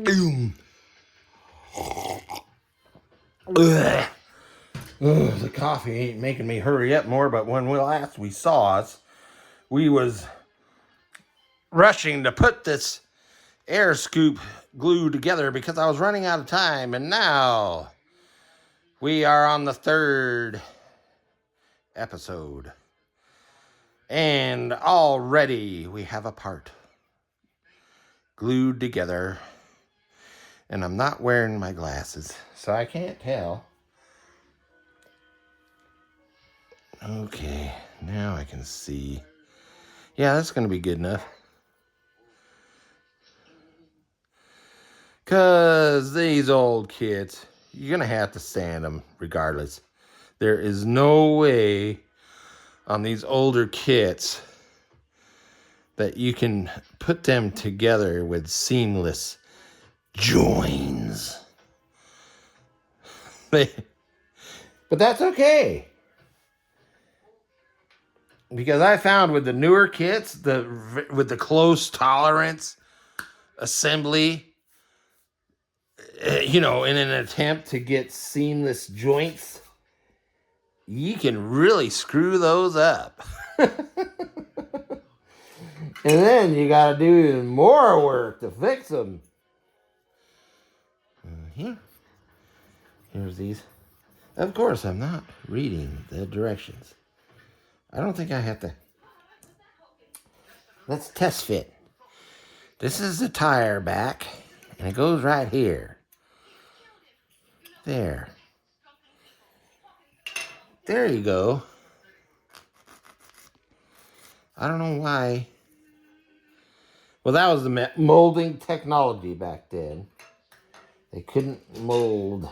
Boom. Ugh. Ugh, the coffee ain't making me hurry up more, but when last we saw us, we was rushing to put this air scoop glue together because I was running out of time, and now we are on the third episode. And already we have a part glued together. And I'm not wearing my glasses, so I can't tell. Okay, now I can see. Yeah, that's going to be good enough. Because these old kits, you're going to have to sand them regardless. There is no way on these older kits that you can put them together with seamless joins. But that's okay. Because I found with the newer kits, with the close tolerance assembly, in an attempt to get seamless joints, you can really screw those up. And then you got to do even more work to fix them. Here's these. Of course, I'm not reading the directions. I don't think I have to. Let's test fit. This is the tire back, and it goes right here. There. There you go. I don't know why. Well, that was the molding technology back then. They couldn't mold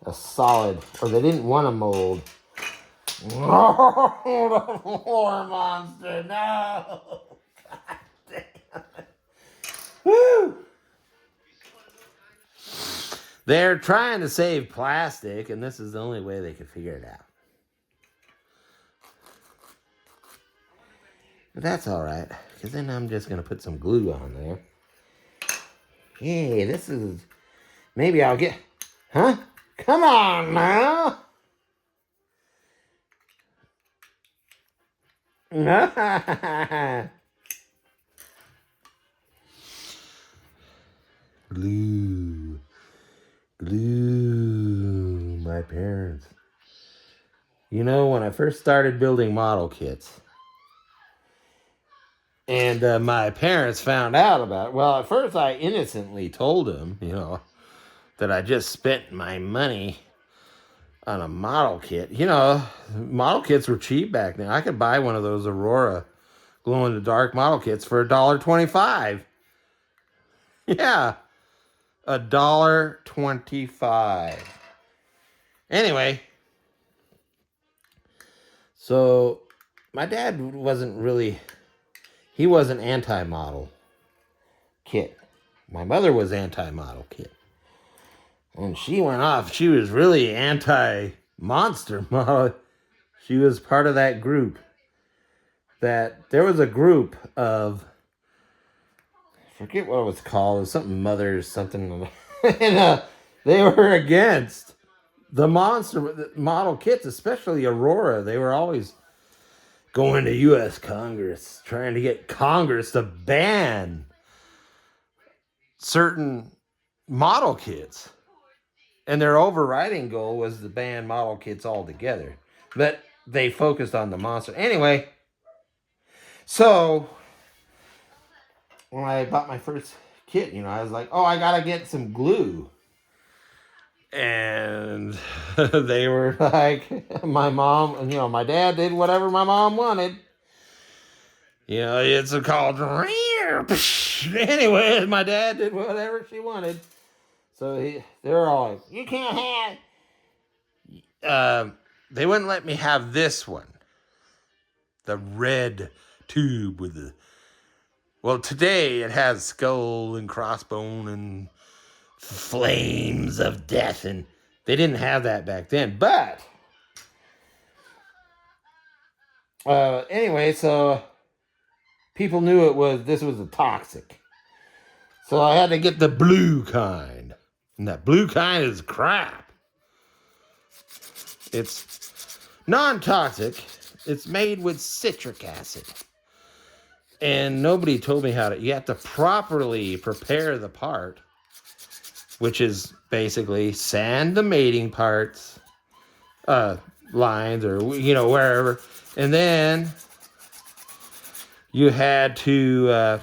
a solid, or they didn't want to mold. Oh, the floor monster, no! God damn it. Woo! They're trying to save plastic, and this is the only way they could figure it out. But that's all right, because then I'm just going to put some glue on there. Hey, this is... Maybe I'll get... Huh? Come on now! Glue. Glue. My parents. When I first started building model kits, and my parents found out about it, well, at first I innocently told them, that I just spent my money on a model kit. Model kits were cheap back then. I could buy one of those Aurora glow-in-the-dark model kits for $1.25. Yeah, $1.25. Anyway, so my dad he wasn't anti-model kit. My mother was anti-model kit. And she went off. She was really anti-monster model. She was part of that group. There was a group of, I forget what it was called. It was something mothers, something. And they were against the monster model kits, especially Aurora. They were always going to U.S. Congress, trying to get Congress to ban certain model kits. And their overriding goal was to ban model kits altogether. But they focused on the monster. Anyway, so when I bought my first kit, I was like, oh, I got to get some glue. And they were like, my mom, and my dad did whatever my mom wanted. It's called. Anyway, my dad did whatever she wanted. So they're all like, you can't have. They wouldn't let me have this one. The red tube with the. Well, today it has skull and crossbone and flames of death, and they didn't have that back then. But anyway, so people knew this was a toxic. So I had to get the blue kind. And that blue kind is crap. It's non-toxic. It's made with citric acid. And nobody told me how to. You have to properly prepare the part, which is basically sand the mating parts, lines, or wherever, and then you had to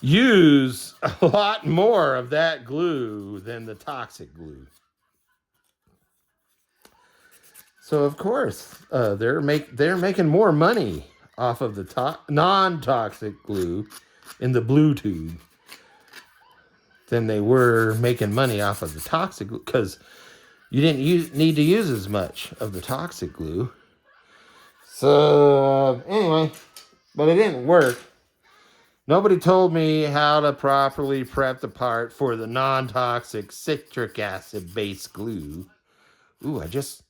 use a lot more of that glue than the toxic glue. So of course, they're making more money off of the non-toxic glue in the blue tube than they were making money off of the toxic glue, because you didn't need to use as much of the toxic glue. So anyway, but it didn't work. Nobody told me how to properly prep the part for the non-toxic citric acid based glue. Ooh, I just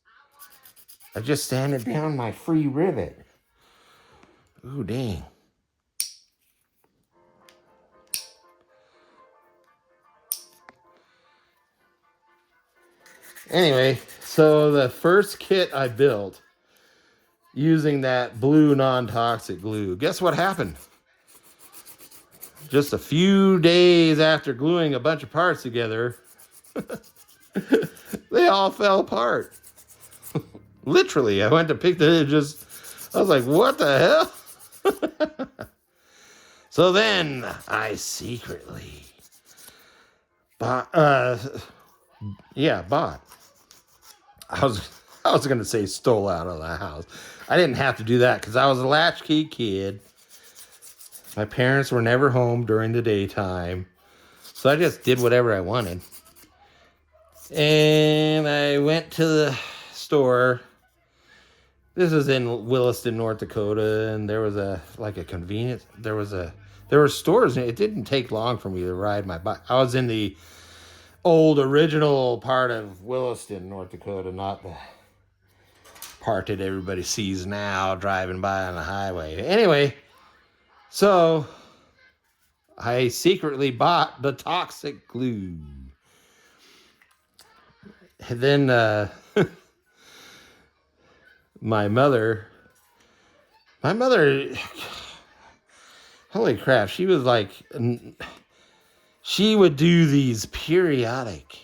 sanded down my free rivet. Ooh, dang. Anyway, so the first kit I built using that blue non-toxic glue, guess what happened? Just a few days after gluing a bunch of parts together, they all fell apart. Literally, I went to pick I was like, what the hell? So then I secretly bought. I was gonna say stole out of the house. I didn't have to do that because I was a latchkey kid. My parents were never home during the daytime, so I just did whatever I wanted. And I went to the store. This is in Williston, North Dakota, and there was a convenience. There were stores, and it didn't take long for me to ride my bike. I was in the old original part of Williston, North Dakota, not the part that everybody sees now driving by on the highway. Anyway, so I secretly bought the toxic glue. And then my mother, holy crap, she would do these periodic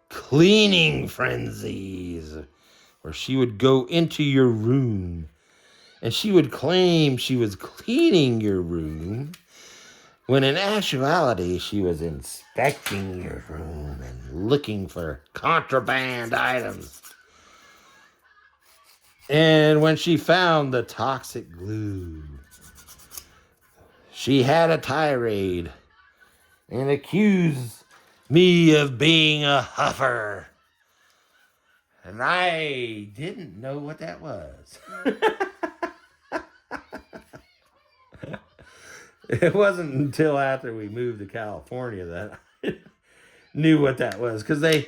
cleaning frenzies where she would go into your room and she would claim she was cleaning your room when in actuality she was inspecting your room and looking for contraband items. And when she found the toxic glue, she had a tirade and accused me of being a huffer. And I didn't know what that was. It wasn't until after we moved to California that I knew what that was. Because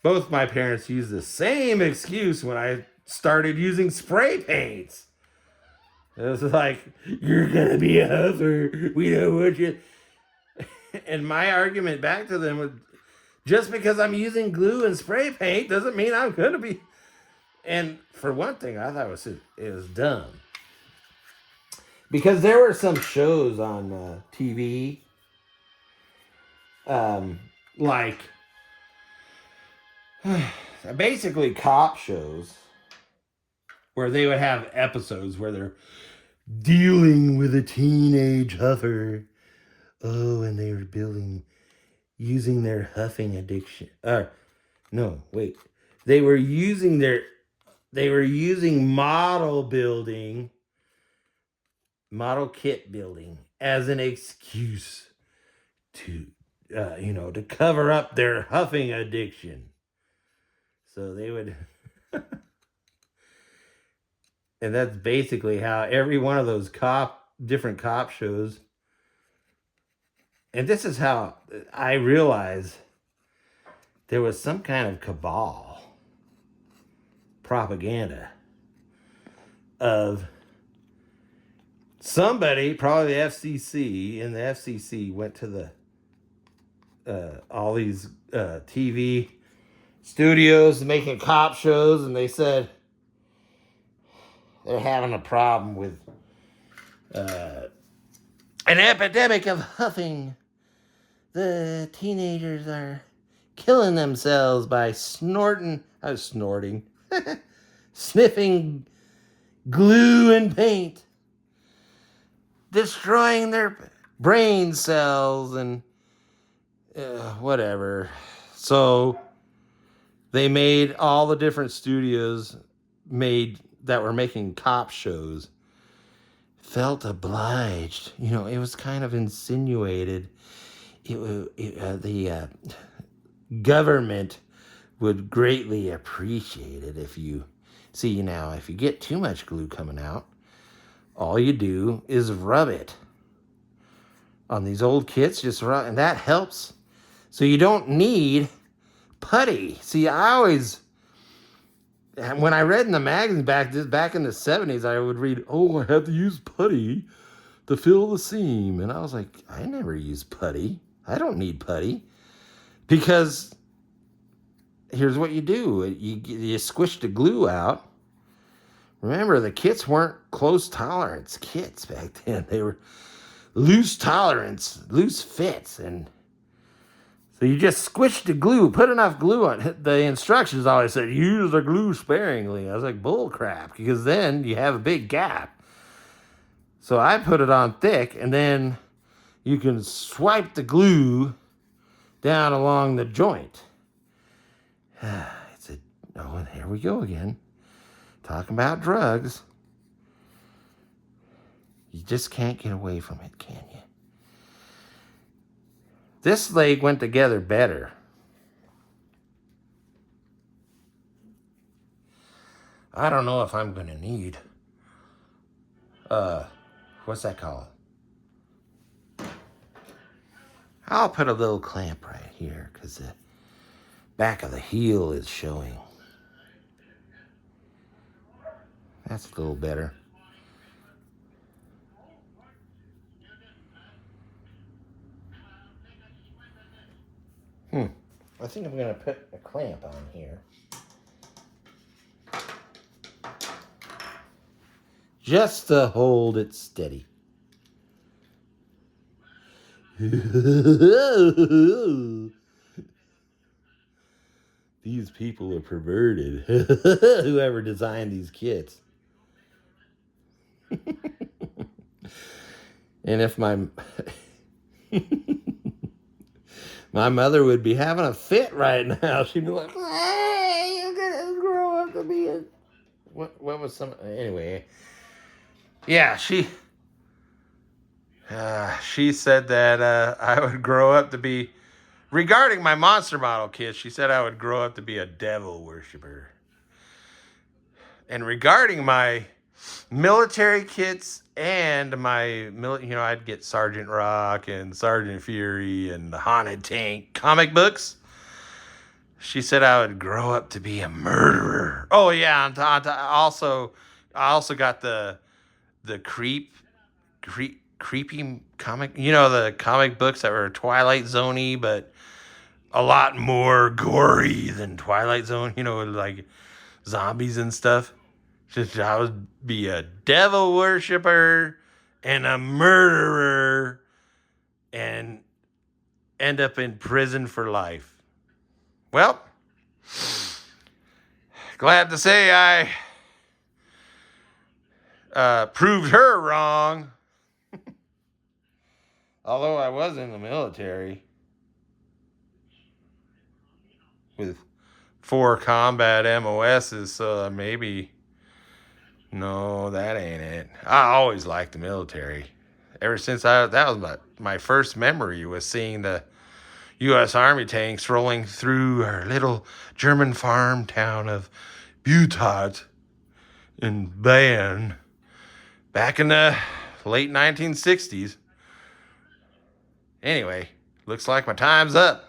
both my parents used the same excuse when I started using spray paints. It was like, you're going to be a huffer. We don't want you. And my argument back to them was, just because I'm using glue and spray paint doesn't mean I'm going to be. And for one thing, I thought it was dumb. Because there were some shows on TV, like basically cop shows, where they would have episodes where they're dealing with a teenage huffer. Oh, and they were using their huffing addiction. No, wait. They were using model kit building as an excuse to, to cover up their huffing addiction. So they would, and that's basically how every one of those different cop shows. And this is how I realized there was some kind of cabal propaganda of somebody, probably the FCC, and the FCC went to the all these TV studios making cop shows, and they said they're having a problem with an epidemic of huffing. The teenagers are killing themselves by sniffing glue and paint, destroying their brain cells and whatever. So they made all the different studios that were making cop shows felt obliged. You know, it was kind of insinuated. The government would greatly appreciate it if you see now. If you get too much glue coming out, all you do is rub it on these old kits. Just rub, and that helps. So you don't need putty. See, when I read in the magazine back in the 70s, I would read, "Oh, I have to use putty to fill the seam," and I was like, I never use putty. I don't need putty, because here's what you do: you squish the glue out. Remember, the kits weren't close tolerance kits back then; they were loose tolerance, loose fits, and so you just squish the glue, put enough glue on it. The instructions always said, use the glue sparingly. I was like, bull crap, because then you have a big gap. So I put it on thick, and then you can swipe the glue down along the joint. And here we go again. Talking about drugs. You just can't get away from it, can you? This leg went together better. I don't know if I'm going to need, what's that called? I'll put a little clamp right here because the back of the heel is showing. That's a little better. I think I'm going to put a clamp on here. Just to hold it steady. These people are perverted. Whoever designed these kits. And if my mother would be having a fit right now, she'd be like, "Hey, you're gonna grow up to be a..." What was some... Anyway. Yeah, she said that I would grow up to be... Regarding my monster model kit, she said I would grow up to be a devil worshiper. And regarding my military kits and my, I'd get Sergeant Rock and Sergeant Fury and the Haunted Tank comic books. She said I would grow up to be a murderer. Oh yeah, I also got the creepy comic, the comic books that were Twilight Zone-y, but a lot more gory than Twilight Zone, like zombies and stuff. Just I would be a devil worshiper and a murderer and end up in prison for life. Well, glad to say I proved her wrong. Although I was in the military with 4 combat MOSs, so maybe... No, that ain't it. I always liked the military. Ever since that was my first memory, was seeing the U.S. Army tanks rolling through our little German farm town of Butat in Bayern back in the late 1960s. Anyway, looks like my time's up.